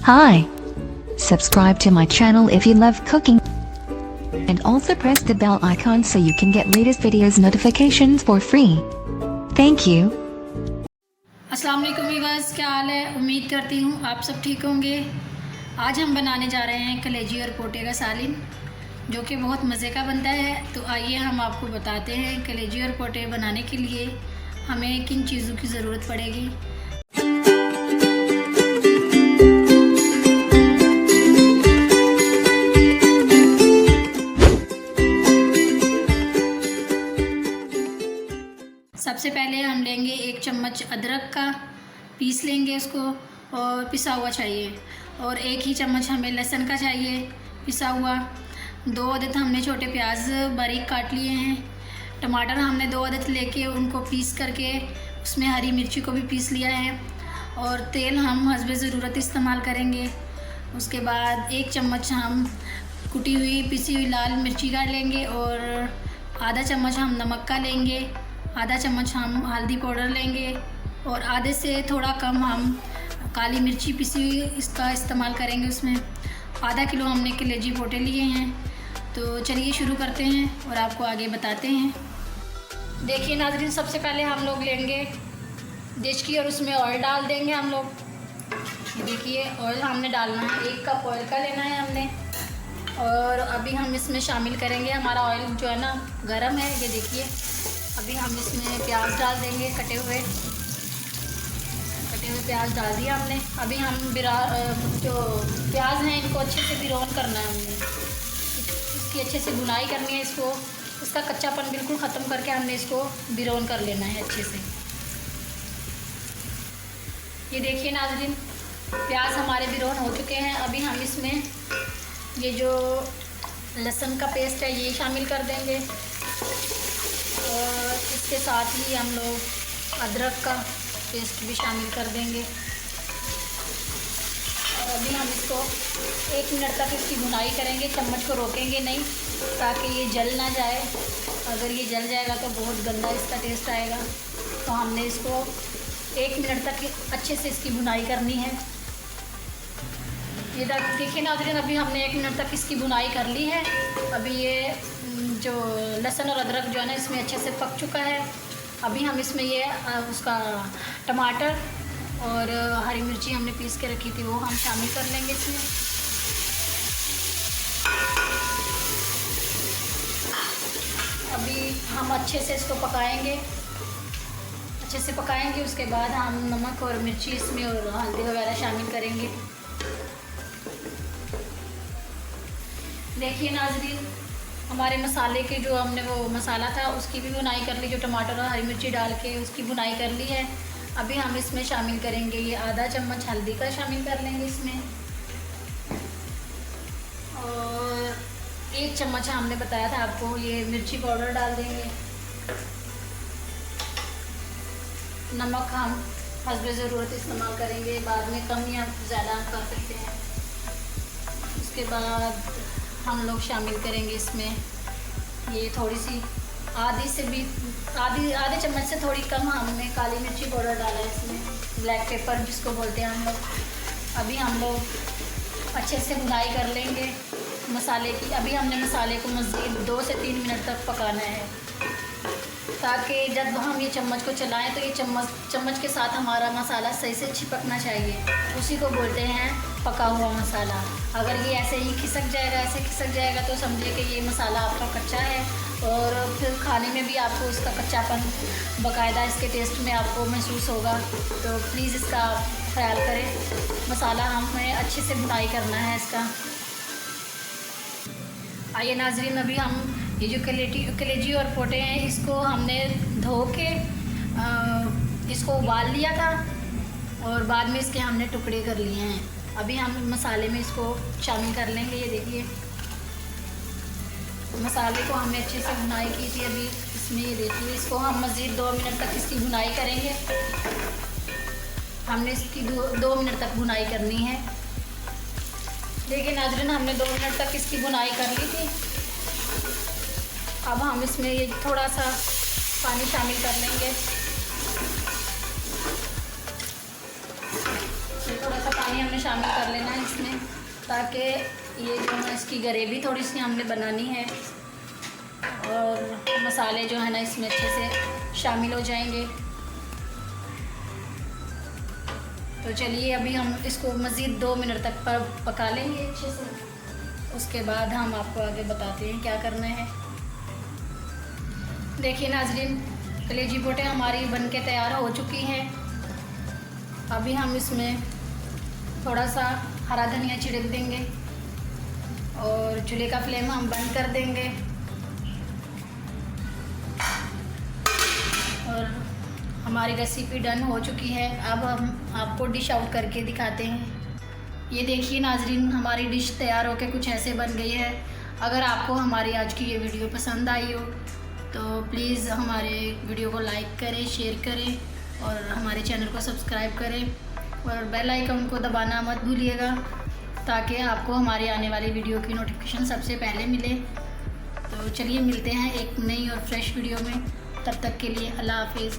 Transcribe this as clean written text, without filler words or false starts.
Hi. Subscribe to my channel if you love cooking. And also press the bell icon so you can get latest videos notifications for free. Thank you. अस्सलाम वालेकुम viewers, क्या हाल है। उम्मीद करती हूँ आप सब ठीक होंगे। आज हम बनाने जा रहे हैं कलेजी और पोटे का सालन, जो कि बहुत मज़े का बनता है। तो आइए हम आपको बताते हैं कलेजी और पोटे बनाने के लिए हमें किन चीज़ों की ज़रूरत पड़ेगी। सबसे पहले हम लेंगे 1 चम्मच अदरक का पीस लेंगे उसको, और पिसा हुआ चाहिए। और 1 ही चम्मच हमें लहसुन का चाहिए पिसा हुआ। 2 अदद हमने छोटे प्याज बारीक काट लिए हैं। टमाटर हमने 2 अदद लेके उनको पीस करके उसमें हरी मिर्ची को भी पीस लिया है। और तेल हम हस्बे ज़रूरत इस्तेमाल करेंगे। उसके बाद 1 चम्मच हम कुटी हुई पिसी हुई लाल मिर्ची का लेंगे, और आधा चम्मच हम नमक का लेंगे, आधा चम्मच हम हल्दी पाउडर लेंगे, और आधे से थोड़ा कम हम काली मिर्ची पिसी हुई इसका इस्तेमाल करेंगे। उसमें आधा किलो हमने कलेजी पोटे लिए हैं। तो चलिए शुरू करते हैं और आपको आगे बताते हैं। देखिए नाज़रीन, सबसे पहले हम लोग लेंगे डिश की और उसमें ऑयल डाल देंगे हम लोग। देखिए ऑयल हमने डालना है, 1 कप ऑयल का लेना है हमने। और अभी हम इसमें शामिल करेंगे, हमारा ऑयल जो है ना गरम है। ये देखिए अभी हम इसमें प्याज डाल देंगे, कटे हुए प्याज डाल दिया हमने। अभी हम जो प्याज हैं इनको अच्छे से ब्राउन करना है हमने, इसकी अच्छे से भुनाई करनी है। इसका कच्चापन बिल्कुल ख़त्म करके हमने इसको ब्राउन कर लेना है अच्छे से। ये देखिए नाज़रीन, प्याज हमारे ब्राउन हो चुके हैं। अभी हम इसमें ये जो लहसुन का पेस्ट है ये शामिल कर देंगे, और इसके साथ ही हम लोग अदरक का पेस्ट भी शामिल कर देंगे। और अभी हम इसको 1 मिनट तक इसकी भुनाई करेंगे, चम्मच को रोकेंगे नहीं ताकि ये जल ना जाए। अगर ये जल जाएगा तो बहुत गंदा इसका टेस्ट आएगा। तो हमने इसको 1 मिनट तक अच्छे से इसकी भुनाई करनी है। ये देखिए नाज़रीन, अभी हमने 1 मिनट तक इसकी भुनाई कर ली है। अभी ये जो लहसुन और अदरक जो है ना इसमें अच्छे से पक चुका है। अभी हम इसमें ये उसका टमाटर और हरी मिर्ची हमने पीस के रखी थी वो हम शामिल कर लेंगे इसमें। अभी हम अच्छे से इसको पकाएंगे, अच्छे से पकाएंगे। उसके बाद हम नमक और मिर्ची इसमें और हल्दी वगैरह शामिल करेंगे। देखिए नाज़रीन, हमारे मसाले के जो हमने वो मसाला था उसकी भी भुनाई कर ली, जो टमाटर और हरी मिर्ची डाल के उसकी भुनाई कर ली है। अभी हम इसमें शामिल करेंगे ये आधा चम्मच हल्दी का शामिल कर लेंगे इसमें, और 1 चम्मच हमने बताया था आपको ये मिर्ची पाउडर डाल देंगे। नमक हम हस्बे ज़रूरत इस्तेमाल करेंगे, बाद में कम या ज़्यादा कर सकते हैं। उसके बाद हम लोग शामिल करेंगे इसमें ये थोड़ी सी आधे चम्मच से थोड़ी कम हमने काली मिर्ची पाउडर डाला है इसमें, ब्लैक पेपर जिसको बोलते हैं हम लोग। अभी हम लोग अच्छे से भुनाई कर लेंगे मसाले की। अभी हमने मसाले को मज़ीद 2 से 3 मिनट तक पकाना है, ताकि जब हम ये चम्मच को चलाएं तो ये चम्मच के साथ हमारा मसाला सही से चिपकना चाहिए। उसी को बोलते हैं पका हुआ मसाला। अगर ये ऐसे ही खिसक जाएगा तो समझिए कि ये मसाला आपका कच्चा है, और फिर खाने में भी आपको इसका कच्चापन बाकायदा इसके टेस्ट में आपको महसूस होगा। तो प्लीज़ इसका ख्याल करें। मसाला हमें अच्छे से भुनाई करना है इसका। आइए नाज़रीन, अभी हम ये जो कलेजी और पोटे हैं इसको हमने धो के इसको उबाल लिया था, और बाद में इसके हमने टुकड़े कर लिए हैं। अभी हम मसाले में इसको शामिल कर लेंगे। ये देखिए मसाले को हमने अच्छे से भुनाई की थी। अभी इसमें ये देखिए इसको हम मज़ीद 2 मिनट तक इसकी भुनाई करेंगे। हमने इसकी 2 मिनट तक भुनाई करनी है। देखिए नाज़रीन, हमने 2 मिनट तक इसकी भुनाई कर ली थी। अब हम इसमें ये थोड़ा सा पानी शामिल कर लेंगे। थोड़ा सा पानी हमने शामिल कर लेना है ताकि ये जो है इसकी ग्रेवी थोड़ी सी हमने बनानी है और मसाले जो है ना इसमें अच्छे से शामिल हो जाएंगे। तो चलिए अभी हम इसको मज़ीद 2 मिनट तक पका लेंगे अच्छे से, उसके बाद हम आपको आगे बताते हैं क्या करना है। देखिए नाज़रीन, कलेजी बोटे हमारी बनके तैयार हो चुकी है। अभी हम इसमें थोड़ा सा हरा धनिया छिड़क देंगे और चूल्हे का फ्लेम हम बंद कर देंगे और हमारी रेसिपी डन हो चुकी है। अब हम आपको डिश आउट करके दिखाते हैं। ये देखिए नाज़रीन, हमारी डिश तैयार होकर कुछ ऐसे बन गई है। अगर आपको हमारी आज की ये वीडियो पसंद आई हो तो प्लीज़ हमारे वीडियो को लाइक करें, शेयर करें और हमारे चैनल को सब्सक्राइब करें और बेल आइकन को दबाना मत भूलिएगा ताकि आपको हमारी आने वाली वीडियो की नोटिफिकेशन सबसे पहले मिले। तो चलिए मिलते हैं एक नई और फ्रेश वीडियो में, तब तक के लिए अल्लाह हाफिज़।